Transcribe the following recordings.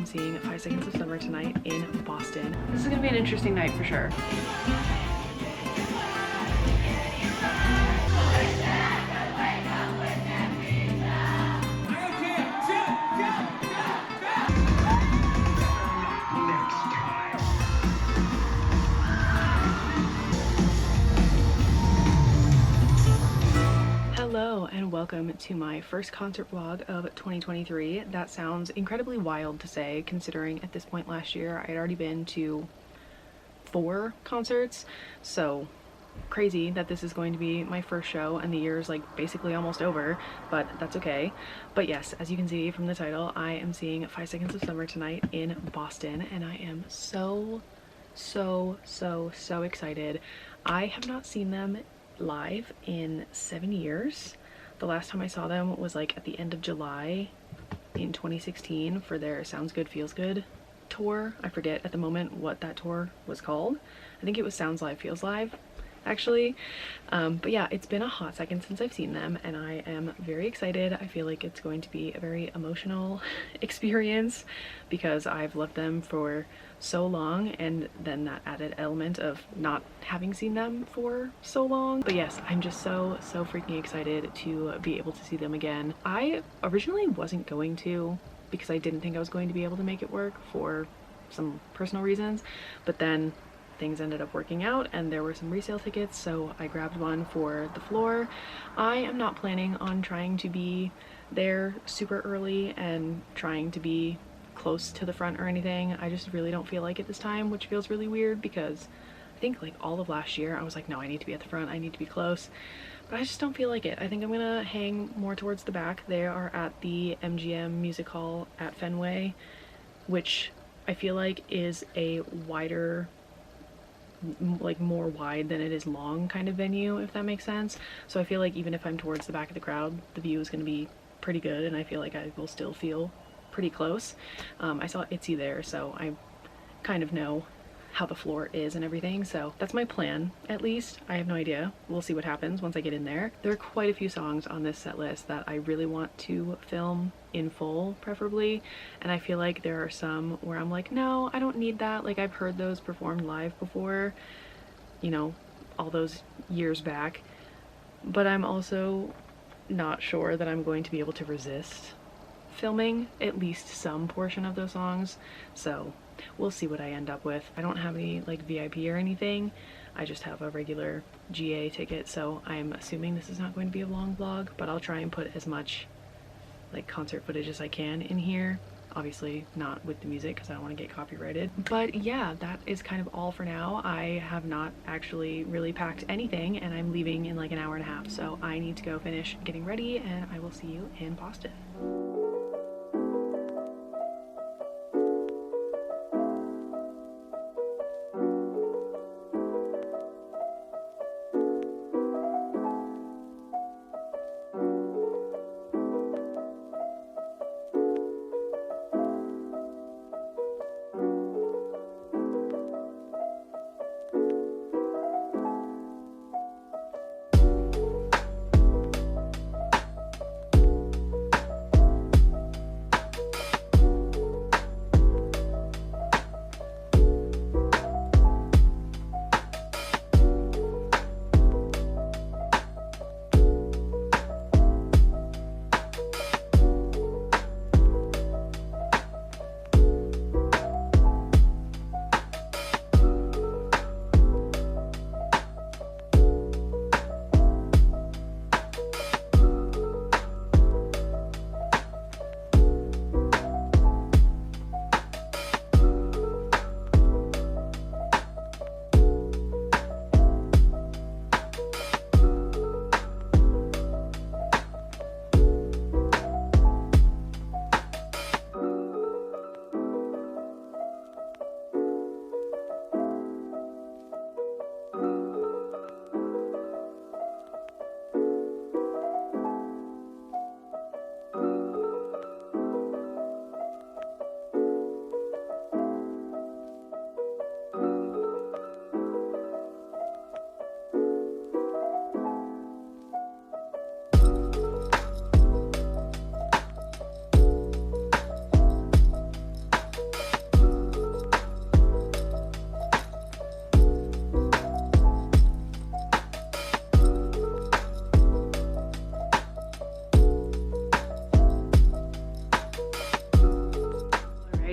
seeing 5 Seconds of Summer tonight in Boston. This is gonna be an interesting night for sure. Hello and welcome to my first concert vlog of 2023. That sounds incredibly wild to say, considering at this point last year I had already been to 4 concerts, so crazy that this is going to be my first show and the year is like basically almost over, but that's okay. But yes, as you can see from the title, I am seeing 5 Seconds of Summer tonight in Boston and I am so excited. I have not seen them live in 7 years. The last time I saw them was like at the end of July in 2016 for their Sounds Good Feels Good tour. I forget at the moment what that tour was called. I think it was Sounds Live Feels Live actually. But yeah, it's been a hot second since I've seen them and I am very excited. I feel like it's going to be a very emotional experience because I've loved them for so long, and then that added element of not having seen them for so long. But yes, I'm just so freaking excited to be able to see them again. I originally wasn't going to because I didn't think I was going to be able to make it work for some personal reasons, but then things ended up working out and there were some resale tickets, so I grabbed one for the floor. I am not planning on trying to be there super early and trying to be close to the front or anything. I just really don't feel like it this time, which feels really weird because I think like all of last year I was like, no, I need to be at the front, I need to be close, but I just don't feel like it. I think I'm gonna hang more towards the back. They are at the MGM Music Hall at Fenway, which I feel like is a wider, like more wide than it is long kind of venue, if that makes sense. So I feel like even if I'm towards the back of the crowd, the view is going to be pretty good and I feel like I will still feel pretty close. I saw ITZY there, so I kind of know how the floor is and everything, so that's my plan at least. I have no idea. We'll see what happens once I get in there. There are quite a few songs on this set list that I really want to film in full, preferably, and I feel like there are some where I'm like, no, I don't need that. Like, I've heard those performed live before, you know, all those years back, but I'm also not sure that I'm going to be able to resist filming at least some portion of those songs, so we'll see what I end up with. I don't have any like VIP or anything, I just have a regular GA ticket, so I'm assuming this is not going to be a long vlog, but I'll try and put as much like concert footage as I can in here. Obviously not with the music because I don't want to get copyrighted. But yeah, that is kind of all for now. I have not actually really packed anything and I'm leaving in like an hour and a half, so I need to go finish getting ready and I will see you in Boston.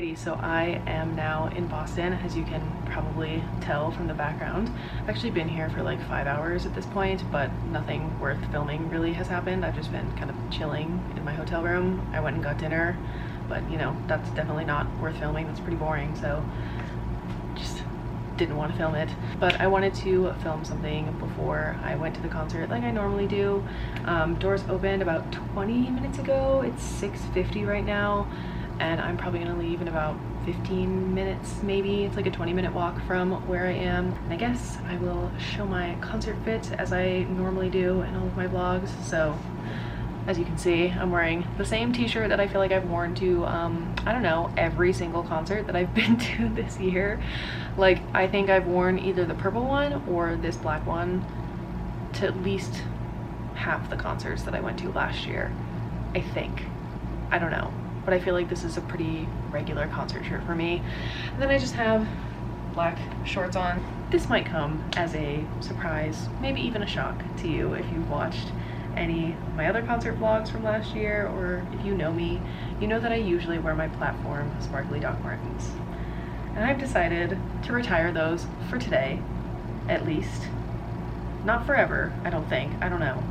Alrighty, so I am now in Boston, as you can probably tell from the background. I've actually been here for like 5 hours at this point, but nothing worth filming really has happened. I've just been kind of chilling in my hotel room. I went and got dinner, but you know, that's definitely not worth filming. That's pretty boring, so just didn't want to film it. But I wanted to film something before I went to the concert like I normally do. Doors opened about 20 minutes ago. It's 6:50 right now, and I'm probably gonna leave in about 15 minutes maybe. It's like a 20-minute walk from where I am. And I guess I will show my concert fit as I normally do in all of my vlogs. So as you can see, I'm wearing the same t-shirt that I feel like I've worn to, I don't know, every single concert that I've been to this year. Like, I think I've worn either the purple one or this black one to at least half the concerts that I went to last year, I think. I don't know, but I feel like this is a pretty regular concert shirt for me. And then I just have black shorts on. This might come as a surprise, maybe even a shock to you if you've watched any of my other concert vlogs from last year, or if you know me, you know that I usually wear my platform sparkly Doc Martens. And I've decided to retire those for today, at least. Not forever, I don't think, I don't know.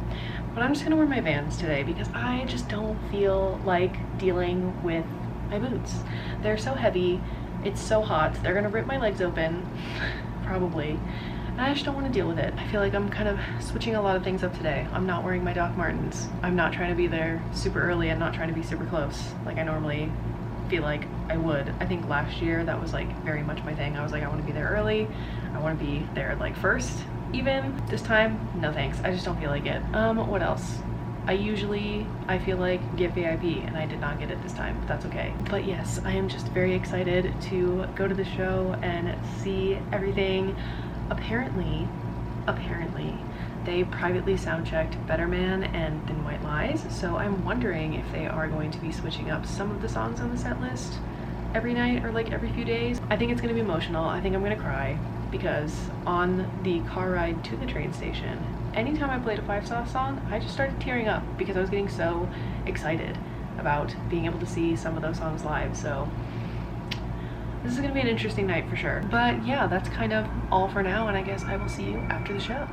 But I'm just gonna wear my Vans today because I just don't feel like dealing with my boots. They're so heavy, it's so hot, they're gonna rip my legs open, probably. And I just don't want to deal with it. I feel like I'm kind of switching a lot of things up today. I'm not wearing my Doc Martens. I'm not trying to be there super early and not trying to be super close like I normally feel like I would. I think last year that was like very much my thing. I was like, I want to be there early. I want to be there like first even. This time, no thanks. I just don't feel like it. What else? I feel like get VIP, and I did not get it this time, but that's okay. But yes, I am just very excited to go to the show and see everything. Apparently, they privately sound-checked Better Man and Thin White Lies, so I'm wondering if they are going to be switching up some of the songs on the set list every night or like every few days. I think it's gonna be emotional. I think I'm gonna cry because on the car ride to the train station, anytime I played a Five Sauce song, I just started tearing up because I was getting so excited about being able to see some of those songs live. So this is gonna be an interesting night for sure. But yeah, that's kind of all for now, and I guess I will see you after the show.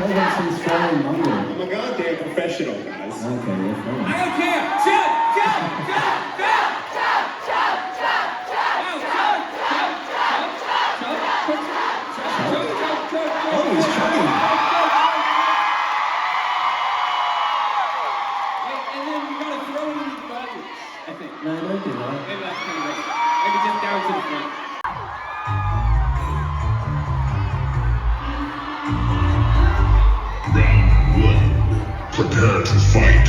Try to have some strong mumble. I'm a goddamn professional, guys. Okay, that's fine. I don't care. Jump, jump, jump, jump, jump, jump, jump, jump. Now, jump, jump, jump, jump, jump, jump. Oh, he's trying. Wait, and then we gotta throw it into the audience, I think. No, don't do that. Maybe that's kind of right. Maybe just down to the front. Round one. Prepare to fight.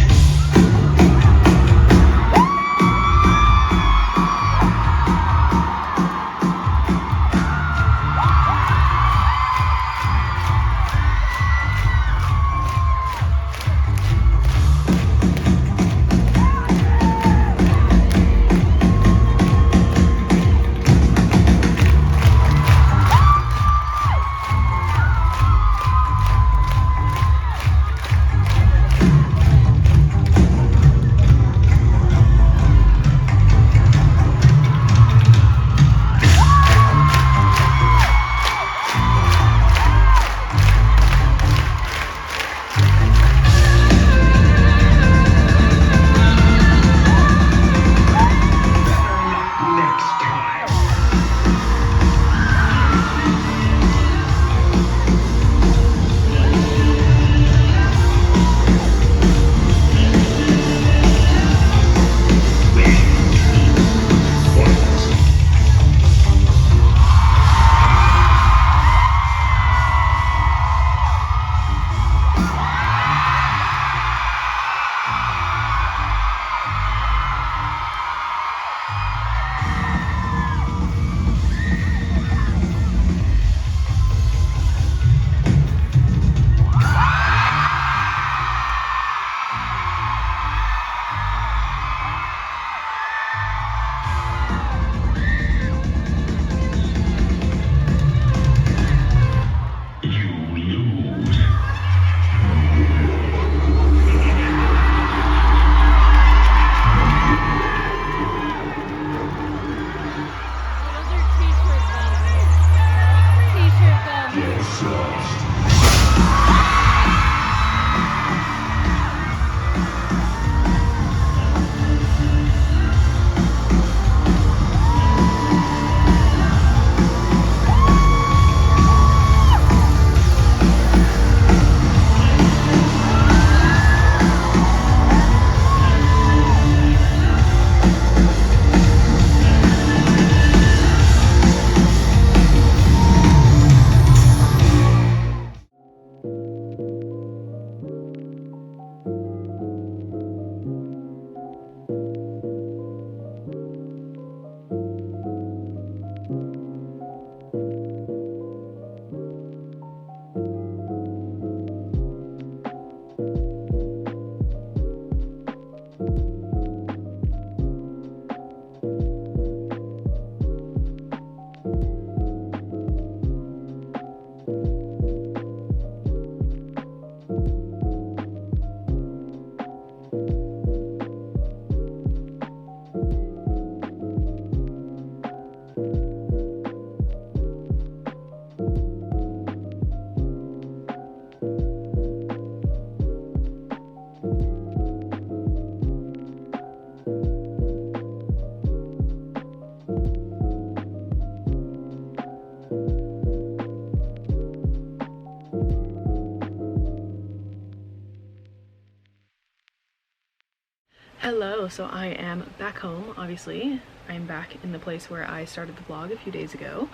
Hello, so I am back home, obviously. I am back in the place where I started the vlog a few days ago,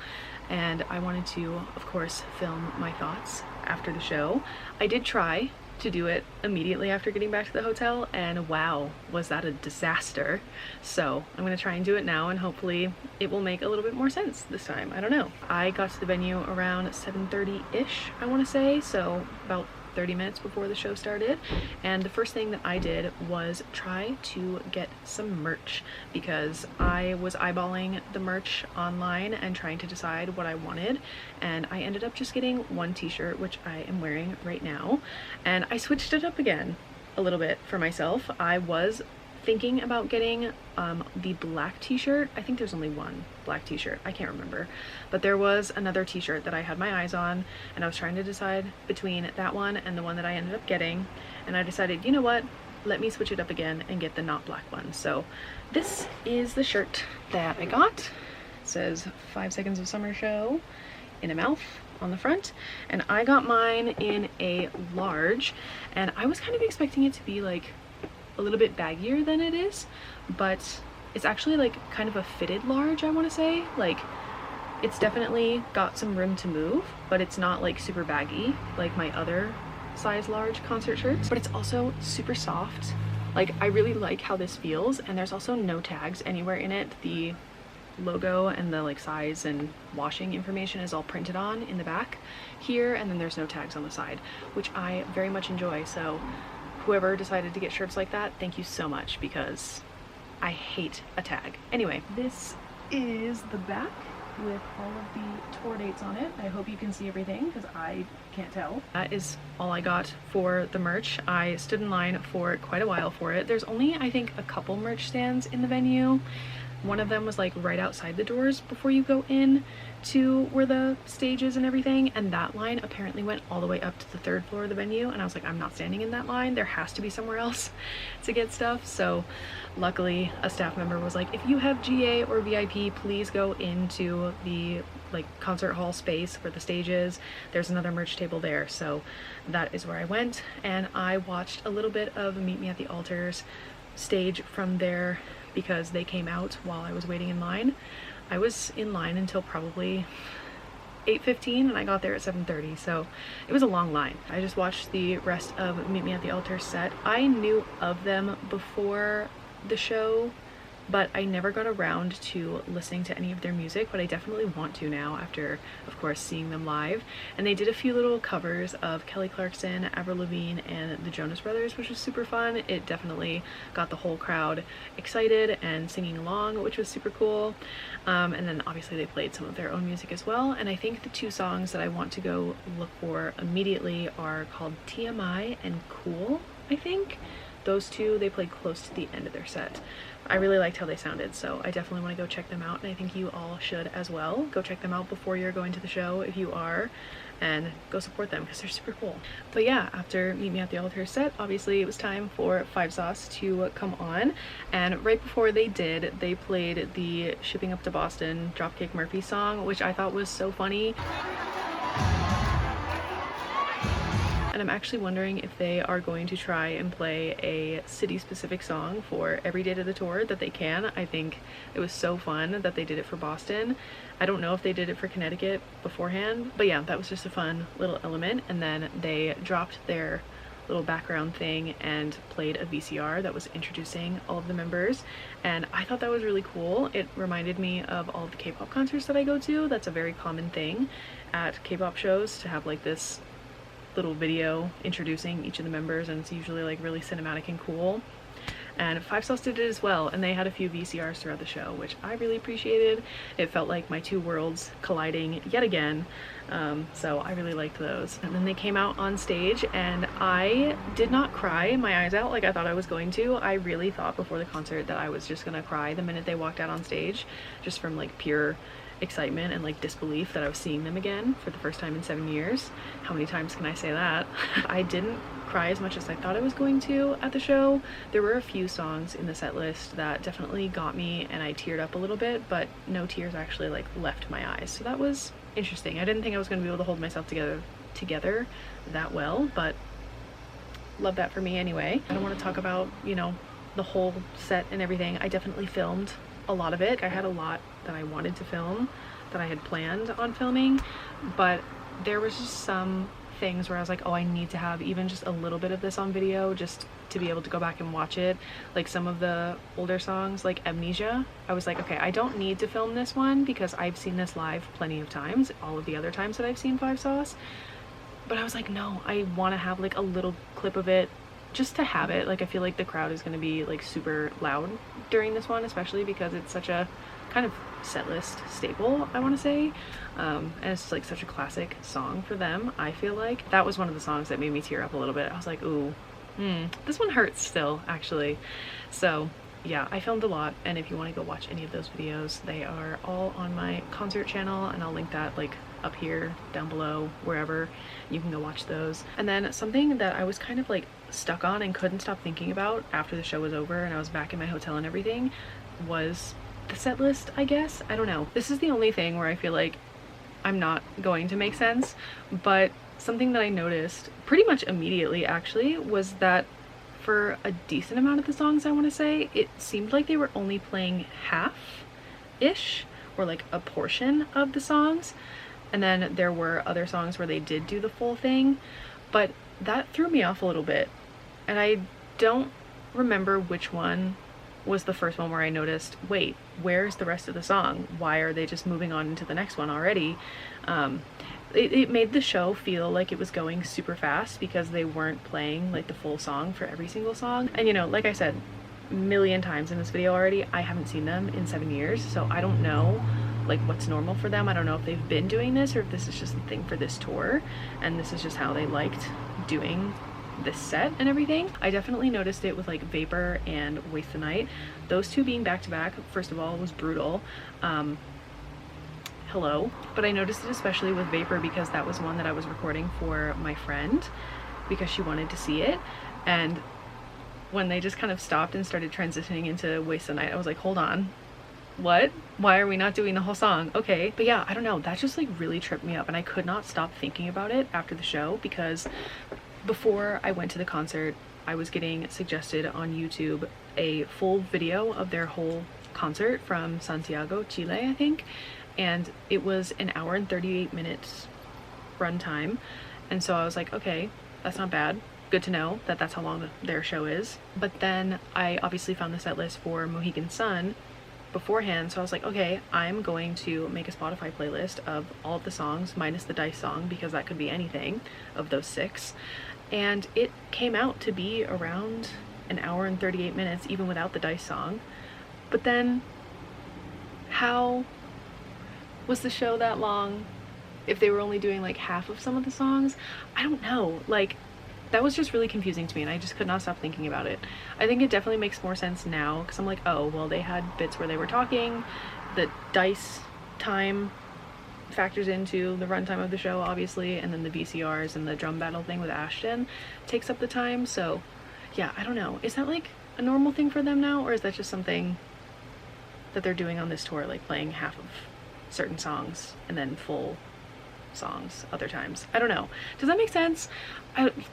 and I wanted to, of course, film my thoughts after the show. I did try to do it immediately after getting back to the hotel, and wow, was that a disaster. So I'm gonna try and do it now, and hopefully it will make a little bit more sense this time. I don't know. I got to the venue around 7:30-ish, I want to say, so about 30 minutes before the show started, and the first thing that I did was try to get some merch because I was eyeballing the merch online and trying to decide what I wanted, and I ended up just getting one t-shirt, which I am wearing right now, and I switched it up again a little bit for myself. I was thinking about getting the black t-shirt. I think there's only one black t-shirt, I can't remember, but there was another t-shirt that I had my eyes on, and I was trying to decide between that one and the one that I ended up getting, and I decided, you know what, let me switch it up again and get the not black one. So this is the shirt that I got. It says 5 Seconds of Summer Show in a mouth on the front, and I got mine in a large, and I was kind of expecting it to be like a little bit baggier than it is, but it's actually like kind of a fitted large, I want to say. Like, it's definitely got some room to move, but it's not like super baggy like my other size large concert shirts, but it's also super soft. Like, I really like how this feels, and there's also no tags anywhere in it. The logo and the like size and washing information is all printed on in the back here, and then there's no tags on the side, which I very much enjoy. So whoever decided to get shirts like that, thank you so much, because I hate a tag. Anyway, this is the back with all of the tour dates on it. I hope you can see everything because I can't tell. That is all I got for the merch. I stood in line for quite a while for it. There's only, I think, a couple merch stands in the venue. One of them was like right outside the doors before you go in to where the stage is and everything, and that line apparently went all the way up to the 3rd floor of the venue, and I was like, I'm not standing in that line, there has to be somewhere else to get stuff. So luckily a staff member was like, if you have GA or VIP, please go into the like concert hall space where the stage is. There's another merch table there. So that is where I went, and I watched a little bit of Meet Me at the Altar's stage from there because they came out while I was waiting in line. I was in line until probably 8:15, and I got there at 7:30, so it was a long line. I just watched the rest of Meet Me at the Altar set. I knew of them before the show, but I never got around to listening to any of their music, but I definitely want to now after, of course, seeing them live. And they did a few little covers of Kelly Clarkson, Avril Lavigne, and the Jonas Brothers, which was super fun. It definitely got the whole crowd excited and singing along, which was super cool. And then obviously they played some of their own music as well. And I think the 2 songs that I want to go look for immediately are called TMI and Cool, I think. Those 2 they played close to the end of their set. I really liked how they sounded, so I definitely want to go check them out, and I think you all should as well. Go check them out before you're going to the show if you are, and go support them because they're super cool. But yeah, after Meet Me at the Altar set, obviously it was time for 5 Sauce to come on, and right before they did, they played the Shipping Up to Boston Dropkick Murphy song, which I thought was so funny. And I'm actually wondering if they are going to try and play a city-specific song for every date of the tour that they can. I think it was so fun that they did it for Boston. I don't know if they did it for Connecticut beforehand, but yeah, that was just a fun little element. And then they dropped their little background thing and played a VCR that was introducing all of the members, and I thought that was really cool. It reminded me of all of the K-pop concerts that I go to. That's a very common thing at K-pop shows, to have like this little video introducing each of the members, and it's usually like really cinematic and cool. And 5 Sauce did it as well, and they had a few VCRs throughout the show, which I really appreciated. It felt like my 2 worlds colliding yet again, so I really liked those. And then they came out on stage, and I did not cry my eyes out like I thought I was going to. I really thought before the concert that I was just gonna cry the minute they walked out on stage, just from like pure excitement and like disbelief that I was seeing them again for the first time in 7 years. How many times can I say that? I didn't cry as much as I thought I was going to at the show. There were a few songs in the set list that definitely got me and I teared up a little bit, but no tears actually like left my eyes, so that was interesting. I didn't think I was going to be able to hold myself together that well, but love that for me anyway. I don't want to talk about, you know, the whole set and everything, I definitely filmed a lot of it. I had a lot that I wanted to film, that I had planned on filming, but there was just some things where I was like, oh, I need to have even just a little bit of this on video just to be able to go back and watch it. Like some of the older songs, like Amnesia, I was like, okay, I don't need to film this one because I've seen this live plenty of times, all of the other times that I've seen Five Sauce. But I was like, no, I want to have like a little clip of it just to have it. Like I feel like the crowd is going to be like super loud during this one, especially because it's such a kind of set list staple, I want to say, and it's like such a classic song for them. I feel like that was one of the songs that made me tear up a little bit. I was like, ooh, this one hurts still, actually. So yeah, I filmed a lot, and if you want to go watch any of those videos, they are all on my concert channel, and I'll link that like up here, down below, wherever. You can go watch those. And then something that I was kind of like stuck on and couldn't stop thinking about after the show was over and I was back in my hotel and everything was the set list, I guess. I don't know. This is the only thing where I feel like I'm not going to make sense, but something that I noticed pretty much immediately actually was that for a decent amount of the songs, I want to say, it seemed like they were only playing half-ish, or like a portion of the songs, and then there were other songs where they did do the full thing, but that threw me off a little bit, and I don't remember which one was the first one where I noticed, wait, where's the rest of the song? Why are they just moving on into the next one already? It made the show feel like it was going super fast because they weren't playing like the full song for every single song. And you know, like I said a million times in this video already, I haven't seen them in 7 years, so I don't know like what's normal for them. I don't know if they've been doing this or if this is just the thing for this tour and this is just how they liked doing this set and everything. I definitely noticed it with like Vapor and Waste the Night. Those two being back to back, first of all, was brutal. Hello. But I noticed it especially with Vapor because that was one that I was recording for my friend because she wanted to see it, and when they just kind of stopped and started transitioning into Waste the Night, I was like, hold on, what? Why are we not doing the whole song? Okay. But yeah, I don't know, that just like really tripped me up, and I could not stop thinking about it after the show because before I went to the concert, I was getting suggested on YouTube a full video of their whole concert from Santiago, Chile, I think, and it was an hour and 38 minutes runtime, and so I was like, okay, that's not bad. Good to know that that's how long their show is. But then I obviously found the set list for Mohegan Sun beforehand, so I was like, okay, I'm going to make a Spotify playlist of all of the songs minus the Dice song because that could be anything of those 6, and it came out to be around an hour and 38 minutes even without the Dice song. But then how was the show that long if they were only doing like half of some of the songs? I don't know, like that was just really confusing to me and I just could not stop thinking about it. I think it definitely makes more sense now because I'm like, oh well, they had bits where they were talking, the Dice time factors into the runtime of the show obviously, and then the VCRs and the drum battle thing with Ashton takes up the time. So yeah, I don't know, is that like a normal thing for them now, or is that just something that they're doing on this tour, like playing half of certain songs and then full songs other times? I don't know. Does that make sense?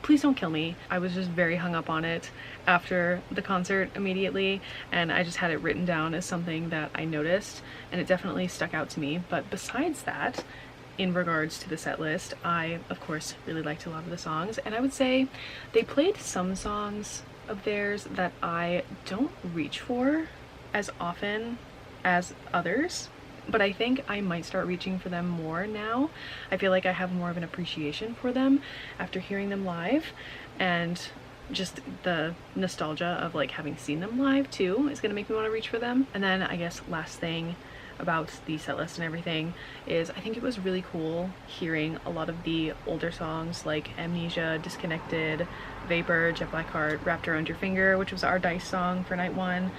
Please don't kill me. I was just very hung up on it after the concert immediately, and I just had it written down as something that I noticed, and it definitely stuck out to me. But besides that, in regards to the set list, I of course really liked a lot of the songs, and I would say they played some songs of theirs that I don't reach for as often as others, but I think I might start reaching for them more now. I feel like I have more of an appreciation for them after hearing them live, and just the nostalgia of like having seen them live too is gonna make me want to reach for them. And then I guess last thing about the set list and everything is I think it was really cool hearing a lot of the older songs like Amnesia, Disconnected, Vapor, Jet Black Heart, Wrapped Around Your Finger, which was our Dice song for night one.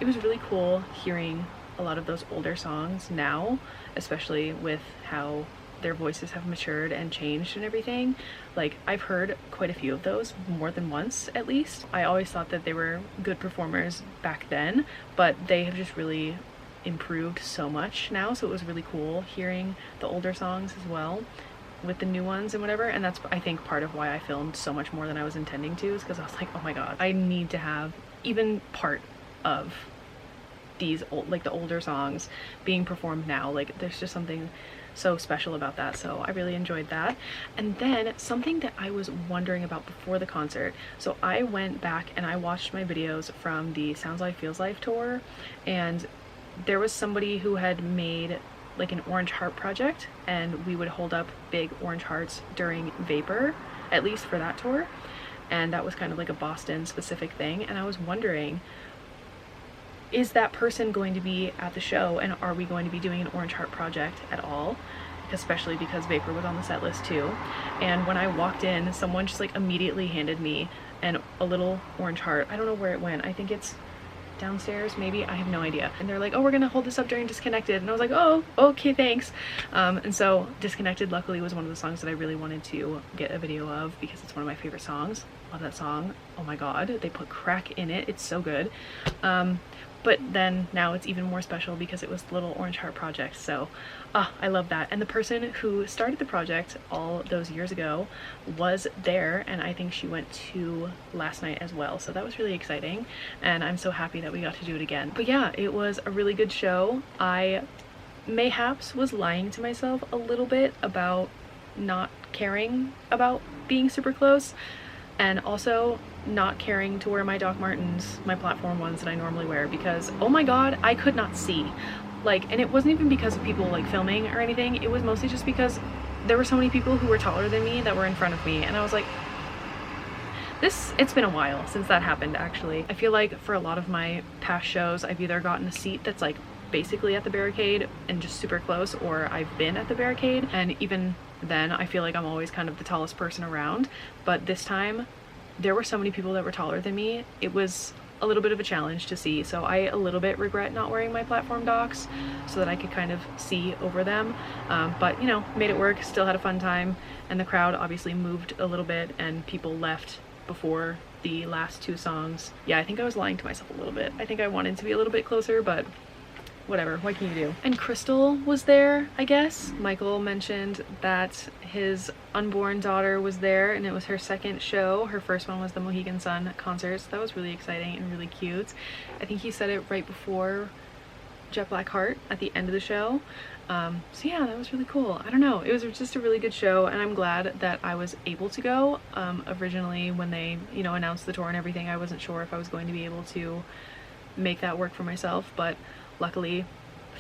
It was really cool hearing a lot of those older songs now, especially with how their voices have matured and changed and everything. Like I've heard quite a few of those more than once at least. I always thought that they were good performers back then, but they have just really improved so much now, so it was really cool hearing the older songs as well. with the new ones and whatever, and that's I think part of why I filmed so much more than I was intending to, is because I was like, oh my god, I need to have even part of these old, like the older songs being performed now. Like there's just something so special about that, so I really enjoyed that. And then something that I was wondering about before the concert, so I went back and I watched my videos from the Sounds Life Feels Life tour, and there was somebody who had made like an orange heart project, and we would hold up big orange hearts during Vapor, at least for that tour, and that was kind of like a Boston specific thing. And I was wondering, is that person going to be at the show, and are we going to be doing an orange heart project at all, especially because Vapor was on the set list too. And when I walked in, someone just like immediately handed me a little orange heart. I don't know where it went. I think it's downstairs maybe, I have no idea. And they're like, oh, we're gonna hold this up during Disconnected, and I was like, oh, okay, thanks. And so Disconnected luckily was one of the songs that I really wanted to get a video of, because it's one of my favorite songs. Love that song. Oh my god, they put crack in it, it's so good. But then now it's even more special because it was the little orange heart project, so I love that. And the person who started the project all those years ago was there, and I think she went to last night as well, so that was really exciting, and I'm so happy that we got to do it again. But yeah, it was a really good show. I mayhaps was lying to myself a little bit about not caring about being super close, and also not caring to wear my Doc Martens, my platform ones that I normally wear, because oh my god, I could not see. Like, and it wasn't even because of people like filming or anything, it was mostly just because there were so many people who were taller than me that were in front of me, and I was like, it's been a while since that happened actually. I feel like for a lot of my past shows, I've either gotten a seat that's like basically at the barricade and just super close, or I've been at the barricade, and even then I feel like I'm always kind of the tallest person around. But this time there were so many people that were taller than me, it was a little bit of a challenge to see, so I a little bit regret not wearing my platform docs so that I could kind of see over them, but you know, made it work, still had a fun time. And the crowd obviously moved a little bit and people left before the last two songs. Yeah, I think I was lying to myself a little bit. I think I wanted to be a little bit closer, but whatever, what can you do? And Crystal was there, I guess. Michael mentioned that his unborn daughter was there, and it was her second show. Her first one was the Mohegan Sun concert, so that was really exciting and really cute. I think he said it right before Jet Black Heart at the end of the show. So yeah, that was really cool. I don't know, it was just a really good show, and I'm glad that I was able to go. Originally when they, you know, announced the tour and everything, I wasn't sure if I was going to be able to make that work for myself, but luckily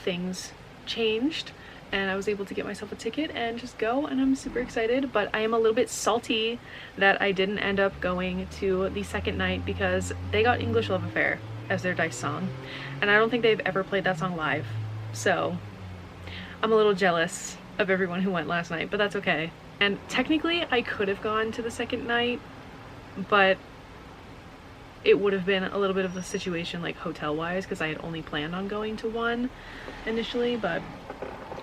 things changed and I was able to get myself a ticket and just go, and I'm super excited. But I am a little bit salty that I didn't end up going to the second night, because they got English Love Affair as their Dice song, and I don't think they've ever played that song live, so I'm a little jealous of everyone who went last night, but that's okay. And technically I could have gone to the second night, but it would have been a little bit of a situation like hotel wise, because I had only planned on going to one initially, but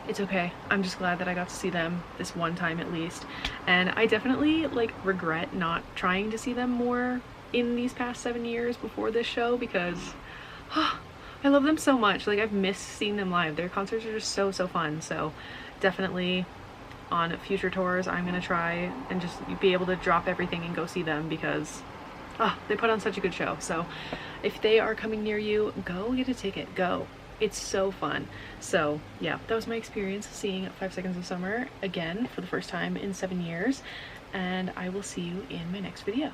it's okay. I'm just glad that I got to see them this one time at least. And I definitely like regret not trying to see them more in these past 7 years before this show, because I love them so much. Like, I've missed seeing them live. Their concerts are just so fun. So definitely on future tours I'm gonna try and just be able to drop everything and go see them, because they put on such a good show. So if they are coming near you, go get a ticket, go. It's so fun. So yeah, that was my experience seeing 5 Seconds of Summer again for the first time in 7 years, and I will see you in my next video.